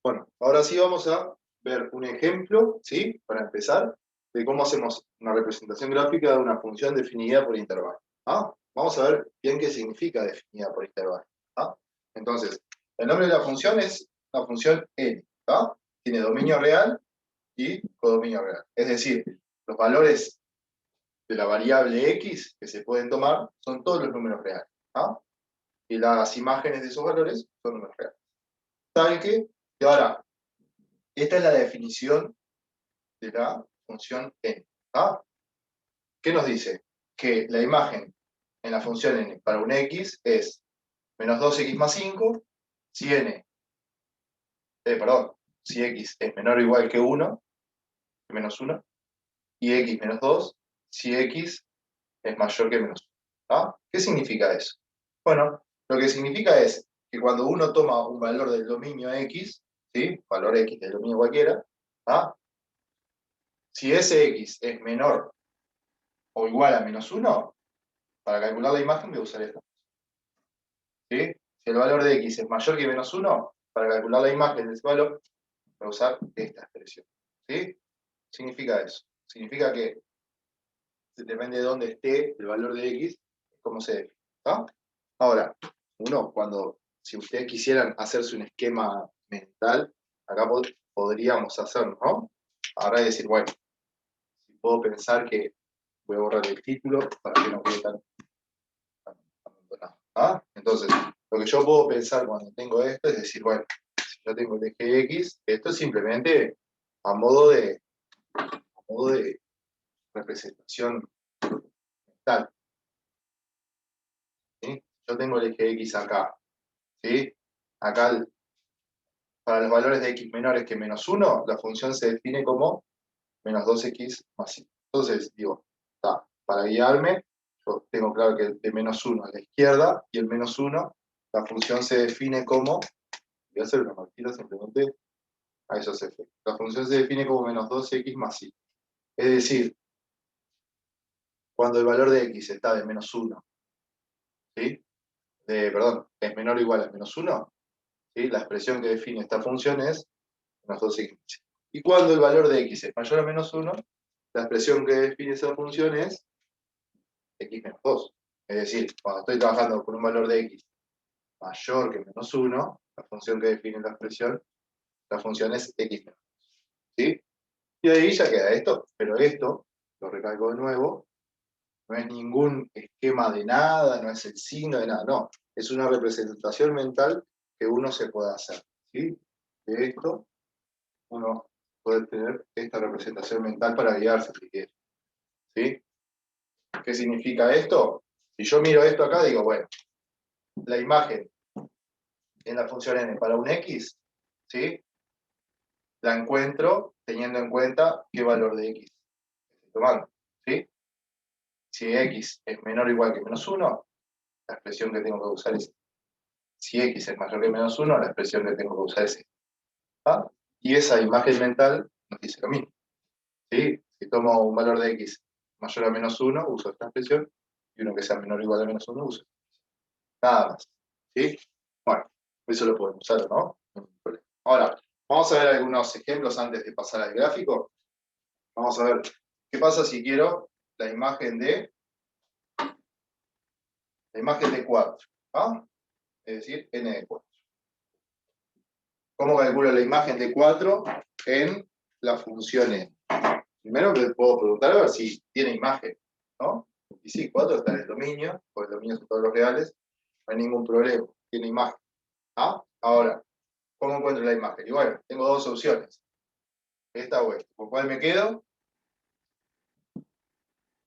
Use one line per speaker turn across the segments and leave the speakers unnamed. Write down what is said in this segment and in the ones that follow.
Bueno, ahora sí vamos a ver un ejemplo, ¿sí? Para empezar, de cómo hacemos una representación gráfica de una función definida por intervalo. ¿Ah? Vamos a ver bien qué significa definida por intervalo. ¿Ah? Entonces, el nombre de la función es una función n. ¿Ah? Tiene dominio real y codominio real. Es decir, los valores de la variable x que se pueden tomar son todos los números reales. ¿Ah? Y las imágenes de esos valores son números reales. Tal que ahora, esta es la definición de la función n. ¿Ah? ¿Qué nos dice? Que la imagen en la función n para un x es menos 2x más 5 si n, perdón, si x es menor o igual que 1, menos 1, y x menos 2 si x es mayor que menos 1. ¿Ah? ¿Qué significa eso? Bueno, lo que significa es que cuando uno toma un valor del dominio x, ¿sí? Valor x del dominio cualquiera, ¿ah? Si ese x es menor o igual a menos 1, para calcular la imagen voy a usar esta. ¿Sí? Si el valor de x es mayor que menos 1, para calcular la imagen de ese valor, voy a usar esta expresión. ¿Sí? Significa eso. Significa que depende de dónde esté el valor de x, cómo se define. ¿Ah? Ahora, si ustedes quisieran hacerse un esquema mental, acá podríamos hacerlo, ¿no? Ahora decir, bueno, si puedo pensar que voy a borrar el título para que no quede tan abandonado. ¿Ah? Entonces, lo que yo puedo pensar cuando tengo esto es decir, bueno, si yo tengo el eje X, esto es simplemente a modo de representación mental. ¿Sí? Yo tengo el eje X acá. ¿Sí? Acá, para los valores de X menores que menos 1, la función se define como menos 2x más 5. Entonces, digo, para guiarme, yo tengo claro que el de menos 1 a la izquierda y el menos 1, la función se define como, voy a hacer una marquita simplemente a esos efectos. La función se define como menos 2x más 5. Es decir, cuando el valor de x está de menos 1, ¿sí? Perdón, es menor o igual a menos 1, ¿sí? La expresión que define esta función es menos 2x más 5. Y cuando el valor de x es mayor a menos 1, la expresión que define esa función es x menos 2. Es decir, cuando estoy trabajando con un valor de x mayor que menos 1, la función que define la función es x menos 2. ¿Sí? Y ahí ya queda esto, pero esto, lo recalco de nuevo, no es ningún esquema de nada, no es el signo de nada, no. Es una representación mental que uno se puede hacer. ¿Sí? De esto, uno puede tener esta representación mental para guiarse si quiere. ¿Sí? ¿Qué significa esto? Si yo miro esto acá, digo, bueno, la imagen en la función n para un x, ¿sí? La encuentro teniendo en cuenta qué valor de x estoy tomando. ¿Sí? Si x es menor o igual que menos 1, la expresión que tengo que usar es si x es mayor que menos 1, la expresión que tengo que usar es esta. ¿Ah? Y esa imagen mental nos dice lo mismo. ¿Sí? Si tomo un valor de x mayor a menos 1, uso esta expresión, y uno que sea menor o igual a menos 1, uso esta expresión. Nada más. ¿Sí? Bueno, eso lo podemos usar, ¿no? No hay ningún problema. Ahora, vamos a ver algunos ejemplos antes de pasar al gráfico. Vamos a ver qué pasa si quiero la imagen de 4. ¿Ah? Es decir, n de 4. ¿Cómo calculo la imagen de 4 en la función n? Primero que puedo preguntar a ver si tiene imagen, ¿no? Y sí, 4 está en el dominio, porque el dominio son todos los reales, no hay ningún problema, tiene imagen. ¿Ah? Ahora, ¿cómo encuentro la imagen? Y bueno, tengo dos opciones, esta o esta. ¿Con cuál me quedo?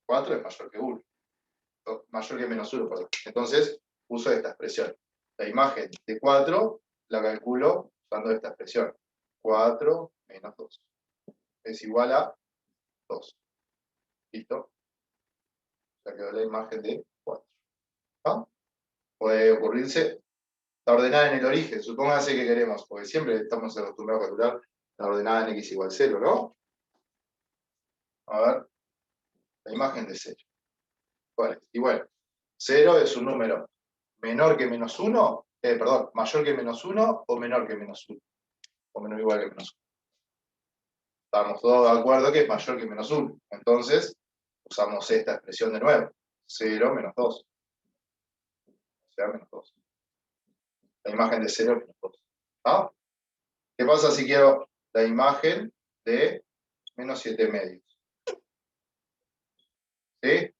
4 es mayor que 1, mayor que menos 1, perdón. Entonces, uso esta expresión. La imagen de 4 la calculo usando esta expresión. 4 menos 2 es igual a 2. ¿Listo? Ya quedó la imagen de 4. ¿Ah? Puede ocurrirse la ordenada en el origen. Supóngase que queremos, porque siempre estamos acostumbrados a calcular la ordenada en x igual 0, ¿no? A ver, la imagen de 0. ¿Cuál es? Y bueno, 0 es un número menor que menos 1, perdón, mayor que menos 1 o menor que menos 1. o menor o igual que menos 1. Estamos todos de acuerdo que es mayor que menos 1. Entonces, usamos esta expresión de nuevo. 0 menos 2. O sea, menos 2. La imagen de 0 menos 2. ¿Ah? ¿Qué pasa si quiero la imagen de menos 7 medios? ¿Sí?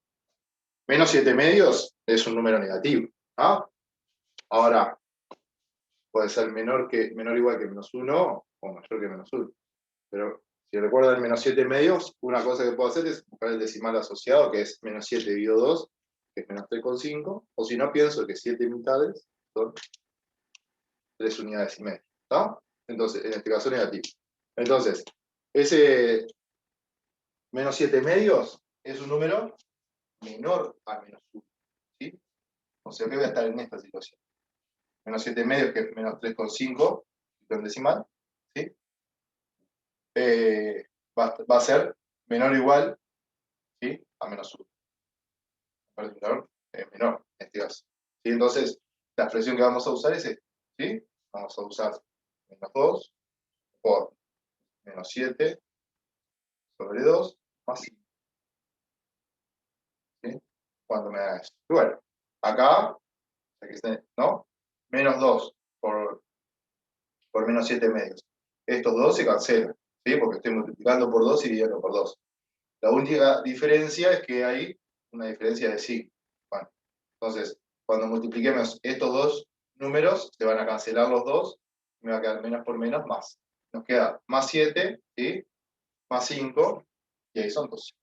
Menos 7 medios es un número negativo. ¿Ah? Ahora, puede ser menor o igual que menos 1 o mayor que menos 1. Pero si recuerdan menos 7 medios, una cosa que puedo hacer es buscar el decimal asociado, que es menos 7 dividido 2, que es menos 3,5. O si no, pienso que 7 mitades son 3 unidades y media. ¿Está? Entonces, en este caso negativo. Entonces, ese menos 7 medios es un número menor a menos 1. ¿Sí? O sea que voy a estar en esta situación. Menos 7 medios, que es menos 3,5, en decimal, ¿sí? Va a ser menor o igual, ¿sí? A menos 1. Menor, menor, en este caso. ¿Sí? Entonces, la expresión que vamos a usar es esta. ¿Sí? Vamos a usar menos 2 por menos 7 sobre 2 más 5. ¿Sí? Cuando me da eso. Y bueno, acá, ¿no? Menos 2 por menos 7 medios. Estos dos se cancelan, ¿sí? Porque estoy multiplicando por 2 y dividiendo por 2. La única diferencia es que hay una diferencia de signo. Bueno, entonces, cuando multipliquemos estos dos números, se van a cancelar los dos, y me va a quedar menos por menos más. Nos queda más 7, ¿sí? Más 5, y ahí son 2.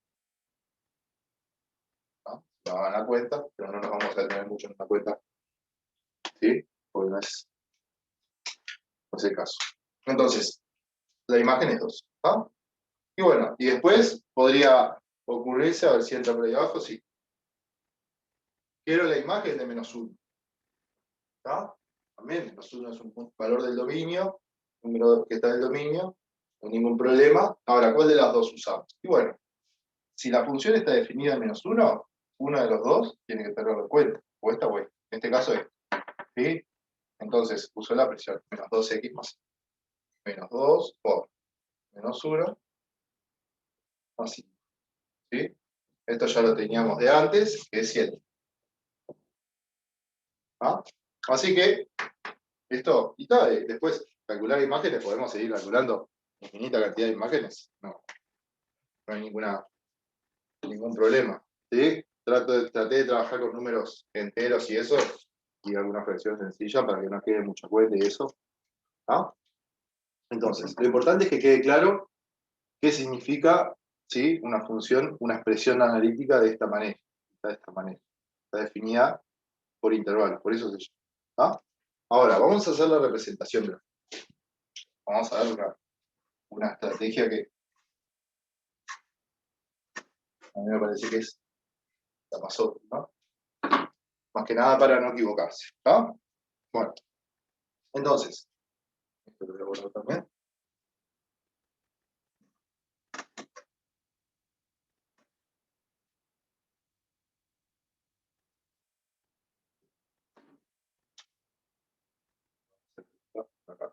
¿No? No hagan la cuenta, pero no nos vamos a detener mucho en la cuenta, ¿sí? Porque no es el caso. Entonces, la imagen es 2. ¿Ah? Y bueno, y después podría ocurrirse, a ver si entra por ahí abajo, sí. Quiero la imagen de menos 1. ¿Está? También menos 1 es un valor del dominio, número que está en el dominio, no hay ningún problema. Ahora, ¿cuál de las dos usamos? Y bueno, si la función está definida en menos 1, uno de los dos tiene que tenerlo en cuenta, o esta o esta. En este caso es. ¿Sí? Entonces, uso la presión, menos 2x más menos 2 por menos 1 más 5. ¿Sí? Esto ya lo teníamos de antes, que es 7. ¿Ah? Así que, esto, y tal, después, calcular imágenes, podemos seguir calculando infinita cantidad de imágenes. No hay ningún problema. ¿Sí? Traté de trabajar con números enteros y eso, y alguna fracción sencilla para que no quede mucha cuenta y eso. ¿Ah? Entonces, lo importante es que quede claro qué significa, ¿sí? Una función, una expresión analítica de esta manera. Está definida por intervalos, por eso se llama. ¿Ah? Ahora, vamos a hacer la representación gráfica. Vamos a ver una estrategia que a mí me parece que es la más obvia, ¿no? Más que nada para no equivocarse. ¿Ah? Bueno, entonces, esto lo voy a borrar también. Acá.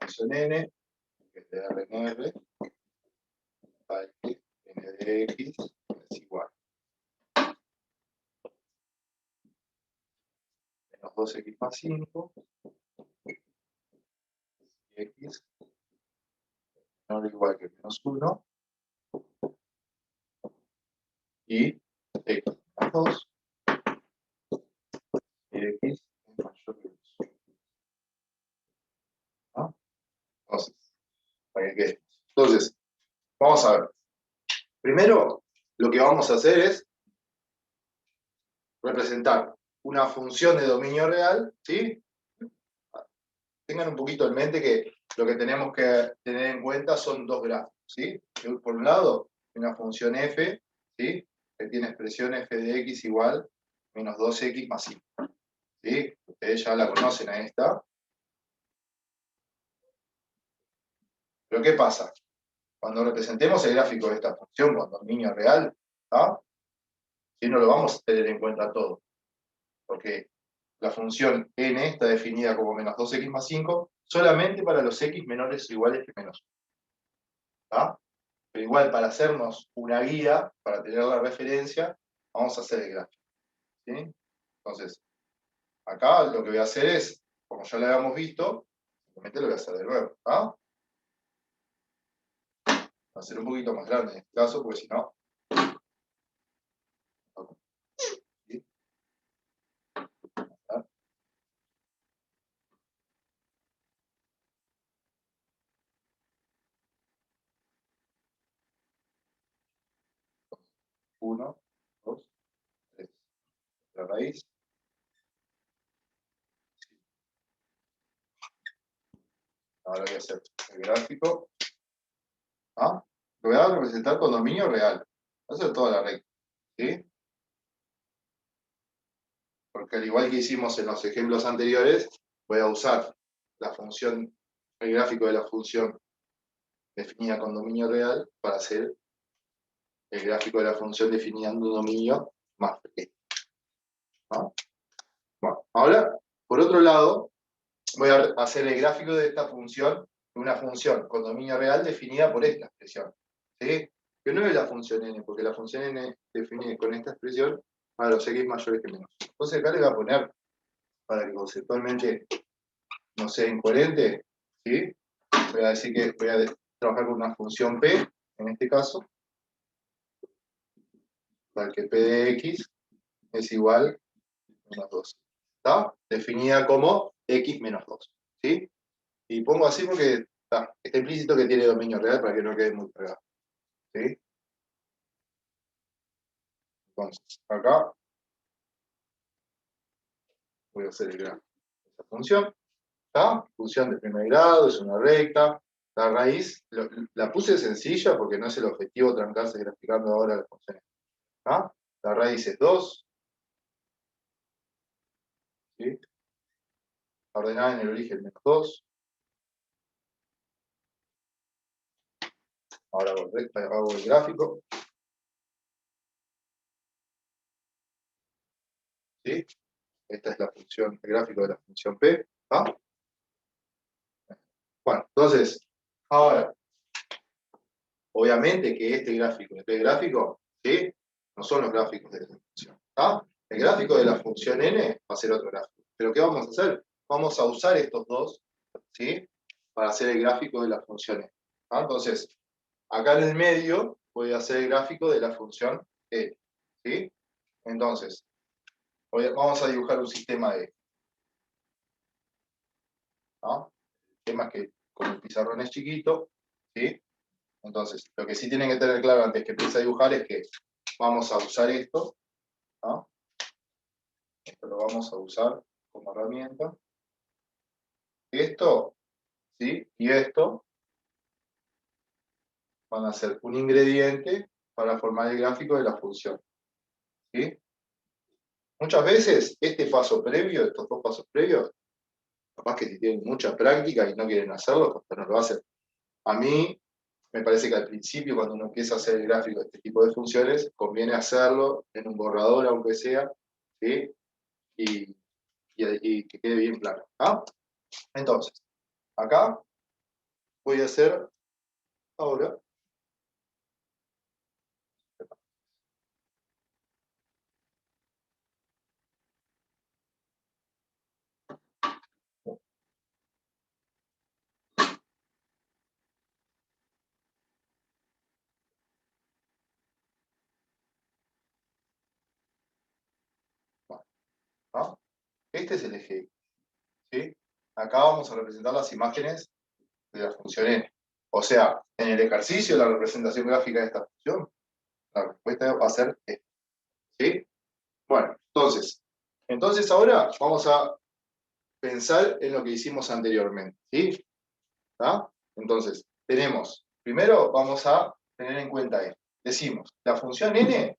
Función n, que es de R9, a x, n de x, es igual. Menos 2x más 5, y x menor o igual que menos 1, y x más 2, y x es mayor que 2. ¿No? Entonces, para que quede. Entonces, vamos a ver. Primero, lo que vamos a hacer es representar una función de dominio real, ¿sí? Tengan un poquito en mente que lo que tenemos que tener en cuenta son dos gráficos, ¿sí? Por un lado, una función f, ¿sí? Que tiene expresión f de x igual menos 2x más 5. ¿Sí? Ustedes ya la conocen a esta. Pero ¿qué pasa? Cuando representemos el gráfico de esta función con dominio real, ¿ah? ¿Sí? No lo vamos a tener en cuenta todo. Porque la función n está definida como menos 2x más 5 solamente para los x menores o iguales que menos 1. Pero igual, para hacernos una guía, para tener la referencia, vamos a hacer el gráfico. ¿Sí? Entonces, acá lo que voy a hacer es, como ya lo habíamos visto, simplemente lo voy a hacer de nuevo. Va a ser un poquito más grande en este caso, porque si no... ¿Sí? 1, 2, 3. La raíz. Ahora voy a hacer el gráfico. Lo voy a representar con dominio real. Voy a hacer toda la recta. ¿Sí? Porque al igual que hicimos en los ejemplos anteriores, voy a usar la función, el gráfico de la función definida con dominio real para hacer el gráfico de la función definida en un dominio más pequeño. ¿No? Bueno, ahora, por otro lado, voy a hacer el gráfico de esta función, de una función con dominio real definida por esta expresión. ¿Sí? Que no es la función n, porque la función n define con esta expresión para los x mayores que menos. Entonces acá le voy a poner, para que conceptualmente no sea incoherente, ¿sí? Voy a decir que voy a trabajar con una función p, en este caso, para que p de x es igual a menos 2. ¿Está? Definida como x menos 2. ¿Sí? Y pongo así porque está implícito que tiene dominio real para que no quede muy pegado. ¿Sí? Entonces, acá voy a hacer el gráfico de esta función. ¿Está? Función de primer grado, es una recta. La raíz, la puse sencilla porque no es el objetivo trancarse graficando ahora las funciones. ¿Está? La raíz es 2. ¿Sí? Ordenada en el origen menos 2. Ahora hago el gráfico. ¿Sí? Esta es la función, el gráfico de la función P. ¿Ah? Bueno, entonces, ahora, obviamente que este gráfico, este gráfico, ¿sí? No son los gráficos de la función. ¿Ah? El gráfico de la función n va a ser otro gráfico. ¿Pero qué vamos a hacer? Vamos a usar estos dos, ¿sí? Para hacer el gráfico de la función n. ¿Ah? Entonces, acá en el medio voy a hacer el gráfico de la función n. ¿Sí? Entonces, vamos a dibujar un sistema de... ¿no? El tema es que como el pizarrón es chiquito, ¿sí? Entonces, lo que sí tienen que tener claro antes que empiece a dibujar es que vamos a usar esto, ¿no? Esto lo vamos a usar como herramienta. Esto, ¿sí? Y esto van a ser un ingrediente para formar el gráfico de la función, ¿sí? Muchas veces este paso previo, estos dos pasos previos, capaz que si tienen mucha práctica y no quieren hacerlo, pues no lo hacen. A mí me parece que al principio, cuando uno empieza a hacer el gráfico de este tipo de funciones, conviene hacerlo en un borrador, aunque sea, ¿sí? Y que quede bien claro. ¿Ah? Entonces, acá voy a hacer ahora, ¿no? Este es el eje X, ¿sí? Acá vamos a representar las imágenes de la función n. O sea, en el ejercicio de la representación gráfica de esta función, la respuesta va a ser esta, ¿sí? Bueno, entonces ahora vamos a pensar en lo que hicimos anteriormente, ¿sí? ¿Tá? Entonces, primero vamos a tener en cuenta esto. Decimos, la función n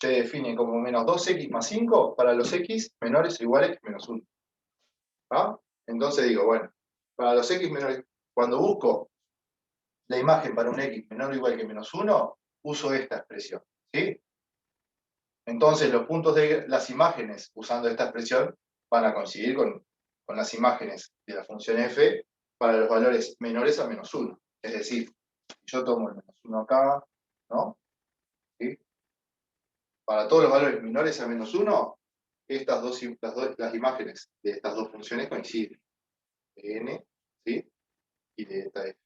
se define como menos 2x más 5 para los x menores o iguales que menos 1. ¿Tá? Entonces digo, bueno, para los x menores, cuando busco la imagen para un x menor o igual que menos 1, uso esta expresión, ¿sí? Entonces los puntos de las imágenes usando esta expresión van a coincidir con las imágenes de la función f para los valores menores a menos 1. Es decir, si yo tomo el menos 1 acá, ¿no? ¿Sí? Para todos los valores menores a menos 1, las imágenes de estas dos funciones coinciden. De n, ¿sí? Y de esta f.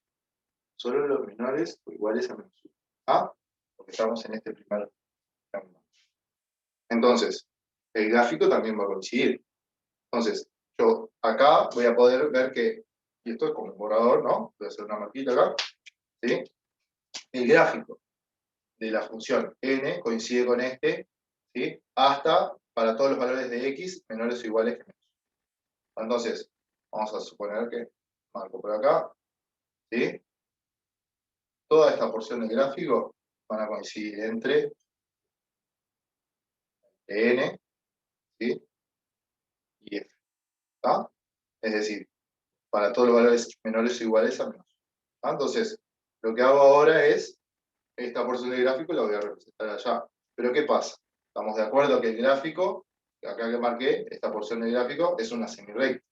Solo los menores o iguales a menos 1. ¿Ah? Porque estamos en este primer término. Entonces, el gráfico también va a coincidir. Entonces, yo acá voy a poder ver que, y esto es como un borrador, ¿no? Voy a hacer una marquita acá, ¿sí? El gráfico de la función n coincide con este, ¿sí? Hasta para todos los valores de x menores o iguales que menos. Entonces, vamos a suponer que marco por acá, ¿sí? Toda esta porción del gráfico van a coincidir entre n, ¿sí? Y f, ¿está? Es decir, para todos los valores menores o iguales a menos. ¿Tá? Entonces, lo que hago ahora es, esta porción del gráfico la voy a representar allá. Pero ¿qué pasa? Estamos de acuerdo que el gráfico, acá que marqué, esta porción del gráfico es una semirrecta,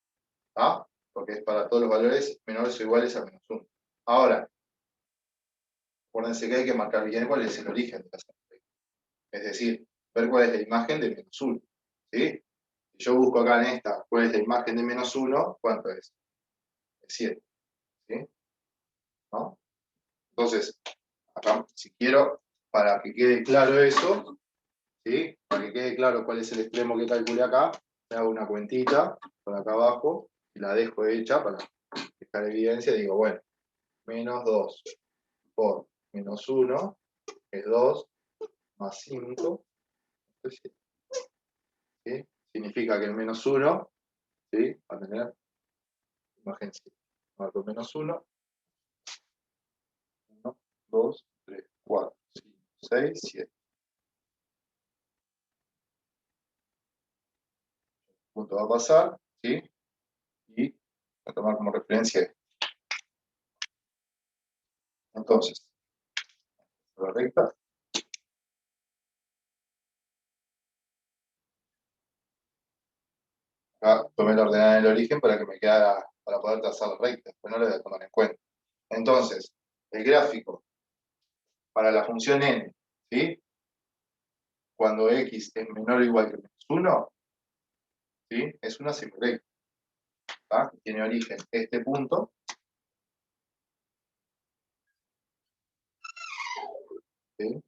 ¿tá? Porque es para todos los valores menores o iguales a menos 1. Ahora, acuérdense que hay que marcar bien cuál es el origen de la semirrecta. Es decir, ver cuál es la imagen de menos 1. ¿Sí? Si yo busco acá en esta cuál es la imagen de menos 1, ¿cuánto es? Es 7. ¿Sí? ¿No? Entonces, acá, si quiero, para que quede claro eso, ¿sí? Para que quede claro cuál es el extremo que calculé acá, me hago una cuentita por acá abajo y la dejo hecha para dejar evidencia. Digo, bueno, menos 2 por menos 1 es 2 más 5, ¿sí? Significa que el menos 1, ¿sí? Va a tener imagen 7. Marco menos 1, 1, 2, 3, 4, 5, 6, 7. Punto va a pasar, ¿sí? Y voy a tomar como referencia esto. Entonces, la recta. Acá tomé la ordenada del origen para que me quedara, para poder trazar la recta, pero no lo voy a tomar en cuenta. Entonces, el gráfico para la función n, ¿sí? Cuando x es menor o igual que menos 1, ¿sí? Es una semirrecta. ¿Tá? Tiene origen este punto. ¿Sí?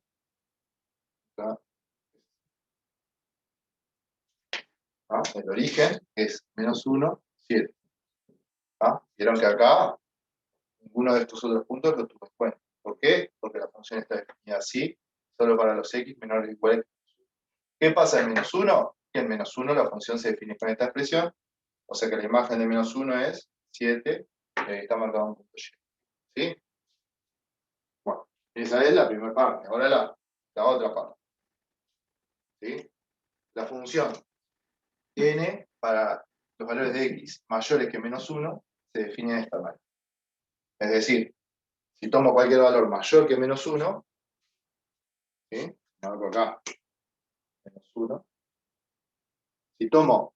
¿Tá? ¿Tá? El origen es menos 1, 7. ¿Tá? Vieron que acá ninguno de estos otros puntos lo tuve en cuenta. ¿Por qué? Porque la función está definida así, solo para los x menores o iguales. ¿Qué pasa en menos 1? Que en menos 1 la función se define con esta expresión, o sea que la imagen de menos 1 es 7, está marcado un punto Y. ¿Sí? Bueno, esa es la primera parte. Ahora la otra parte. ¿Sí? La función n para los valores de x mayores que menos 1 se define de esta manera. Es decir, si tomo cualquier valor mayor que menos 1, ¿sí? Marco acá, menos 1. Si tomo,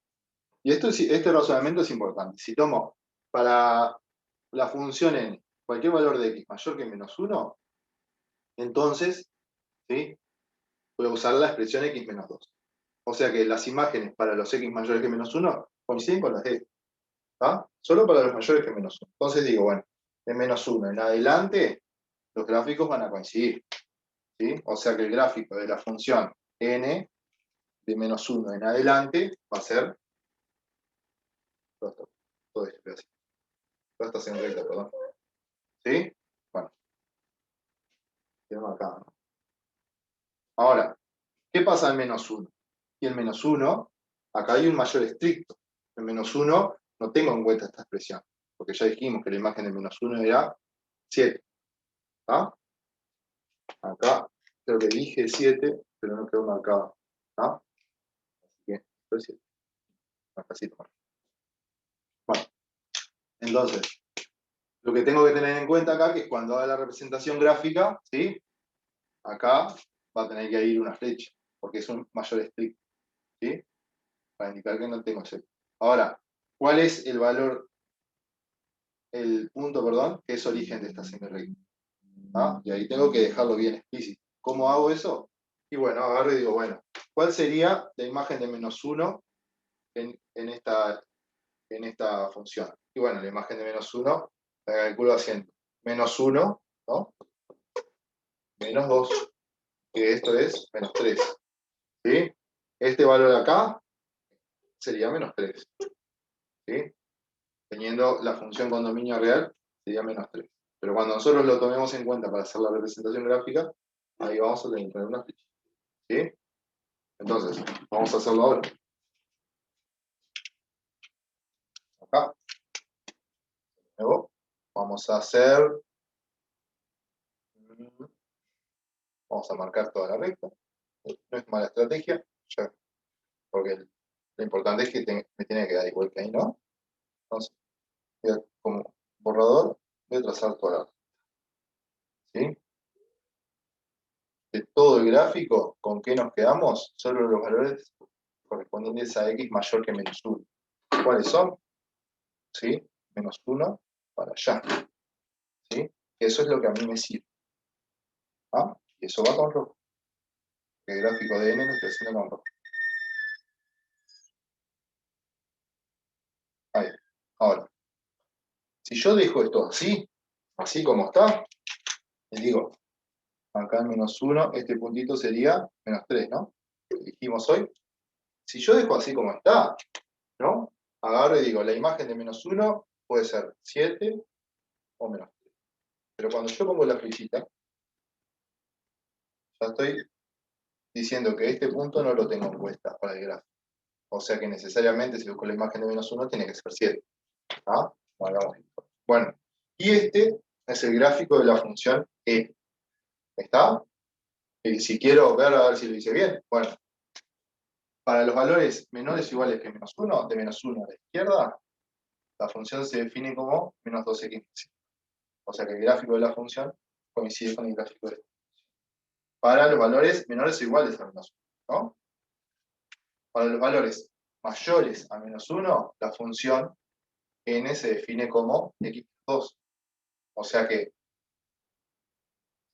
y este razonamiento es importante, si tomo para la función n cualquier valor de x mayor que menos 1, entonces, ¿sí? Voy a usar la expresión x menos 2. O sea que las imágenes para los x mayores que menos 1 coinciden con las de este. ¿Tá? Solo para los mayores que menos 1. Entonces digo, bueno, de menos 1 en adelante, los gráficos van a coincidir. ¿Sí? O sea que el gráfico de la función n de menos 1 en adelante va a ser todo este pedacito. Toda esta señal recta, perdón. ¿Sí? Bueno, quedamos acá, ¿no? Ahora, ¿qué pasa al menos 1? Y el menos 1, acá hay un mayor estricto. El menos 1 no tengo en cuenta esta expresión, porque ya dijimos que la imagen de menos 1 era 7. ¿Tá? Acá creo que dije 7, pero no quedó marcado. ¿Tá? Así que esto es 7. Acá sí. Bueno, entonces, lo que tengo que tener en cuenta acá, que es cuando haga la representación gráfica, ¿sí? Acá va a tener que ir una flecha, porque es un mayor estricto, ¿sí? Para indicar que no tengo 7. Ahora, ¿cuál es el valor el punto, perdón, que es origen de esta semirecta. ¿Ah? Y ahí tengo que dejarlo bien explícito. ¿Cómo hago eso? Y bueno, agarro y digo, bueno, ¿cuál sería la imagen de -1 en esta función? Y bueno, la imagen de -1 la calculo haciendo -1, ¿no? -2, que esto es -3. ¿Sí? Este valor acá sería -3. ¿Sí? Teniendo la función con dominio real, sería -3. Pero cuando nosotros lo tomemos en cuenta para hacer la representación gráfica, ahí vamos a tener que poner una flecha. ¿Sí? Entonces, vamos a hacerlo ahora. Acá, de nuevo, vamos a hacer, vamos a marcar toda la recta. No es mala estrategia, ya, porque lo importante es que me tiene que dar igual que ahí, ¿no? Entonces, como borrador, voy a trazar toda la recta. ¿Sí? De todo el gráfico, ¿con qué nos quedamos? Solo los valores correspondientes a x mayor que -1. ¿Cuáles son? ¿Sí? -1 para allá. ¿Sí? Eso es lo que a mí me sirve. ¿Ah? Y eso va con rojo. El gráfico de n lo estoy haciendo con rojo. Ahí. Ahora, si yo dejo esto así, así como está, y digo, acá en -1, este puntito sería -3, ¿no? Lo dijimos hoy. Si yo dejo así como está, ¿no? Agarro y digo, la imagen de -1 puede ser 7 o -3. Pero cuando yo pongo la flechita, ya estoy diciendo que este punto no lo tengo en cuenta para el gráfico. O sea que necesariamente si busco la imagen de -1 tiene que ser 7. ¿Ah? Bueno, y este es el gráfico de la función e. ¿Está? Y si quiero ver a ver si lo hice bien, bueno, para los valores menores o iguales que -1, de -1 a la izquierda, la función se define como -2x. O sea que el gráfico de la función coincide con el gráfico de esta. Para los valores menores o iguales a -1, ¿no? Para los valores mayores a -1, la función n se define como x2. O sea que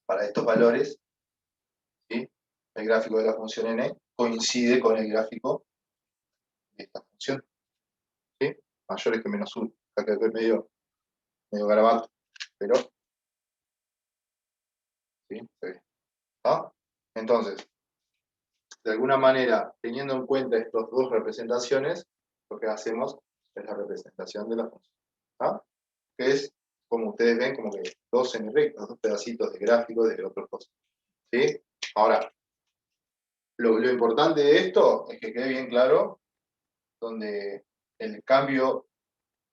para estos valores, ¿sí? El gráfico de la función n coincide con el gráfico de esta función. ¿Sí? Mayores que -1. Acá que es medio garabato, pero ¿sí? ¿Ah? Entonces, de alguna manera, teniendo en cuenta estas dos representaciones, lo que hacemos es la representación de la función. ¿Ah? Que es, como ustedes ven, como que dos semirectas, dos pedacitos de gráfico de otras cosas. ¿Sí? Ahora, lo importante de esto es que quede bien claro donde el cambio,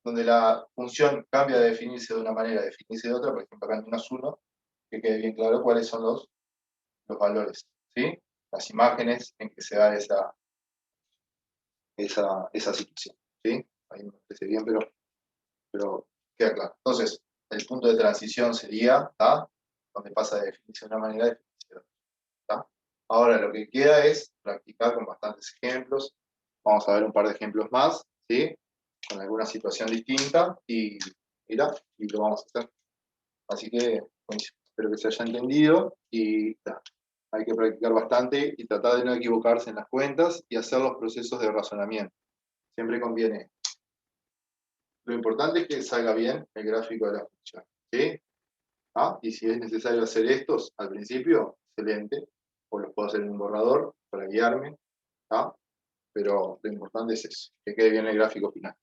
donde la función cambia de definirse de una manera a definirse de otra, por ejemplo, acá en -1, que quede bien claro cuáles son los valores, ¿sí? Las imágenes en que se da esa situación, ¿sí? Ahí no me parece bien, pero queda claro. Entonces, el punto de transición sería, ¿tá? Donde pasa de definirse de una manera a definirse de otra, ¿tá? Ahora lo que queda es practicar con bastantes ejemplos. Vamos a ver un par de ejemplos más, ¿sí? Con alguna situación distinta y mira, y lo vamos a hacer. Así que, buenísimo. Espero que se haya entendido y hay que practicar bastante y tratar de no equivocarse en las cuentas y hacer los procesos de razonamiento. Siempre conviene. Lo importante es que salga bien el gráfico de la función, ¿sí? ¿Ah? Y si es necesario hacer estos al principio, excelente, o los puedo hacer en un borrador para guiarme, ¿ah? Pero lo importante es eso, que quede bien el gráfico final.